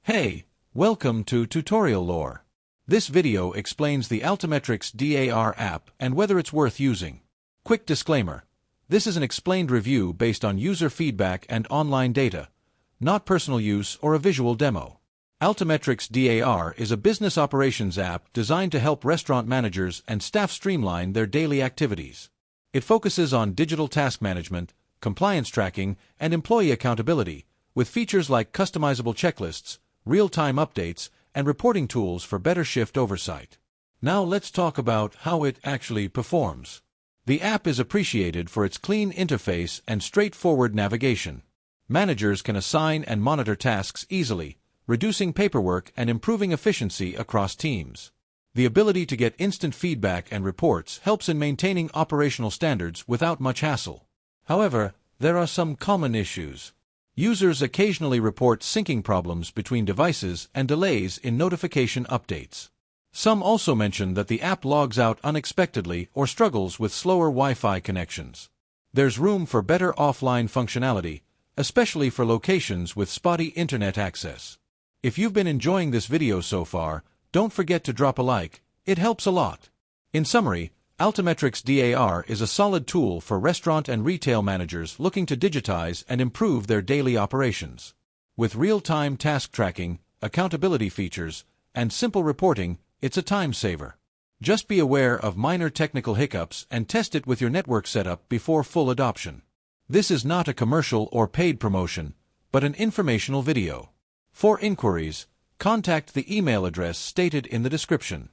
Hey, welcome to Tutorial Lore. This video explains the Altametrics DAR app and whether it's worth using. Quick disclaimer. This is an explained review based on user feedback and online data, not personal use or a visual demo. Altametrics DAR is a business operations app designed to help restaurant managers and staff streamline their daily activities. It focuses on digital task management, compliance tracking, and employee accountability, with features like customizable checklists, real-time updates, and reporting tools for better shift oversight. Now let's talk about how it actually performs. The app is appreciated for its clean interface and straightforward navigation. Managers can assign and monitor tasks easily, reducing paperwork and improving efficiency across teams. The ability to get instant feedback and reports helps in maintaining operational standards without much hassle. However, there are some common issues. Users occasionally report syncing problems between devices and delays in notification updates. Some also mention that the app logs out unexpectedly or struggles with slower Wi-Fi connections. There's room for better offline functionality, especially for locations with spotty internet access. If you've been enjoying this video so far, don't forget to drop a like, it helps a lot. In summary, Altametrics DAR is a solid tool for restaurant and retail managers looking to digitize and improve their daily operations. With real-time task tracking, accountability features, and simple reporting, it's a time saver. Just be aware of minor technical hiccups and test it with your network setup before full adoption. This is not a commercial or paid promotion, but an informational video. For inquiries, contact the email address stated in the description.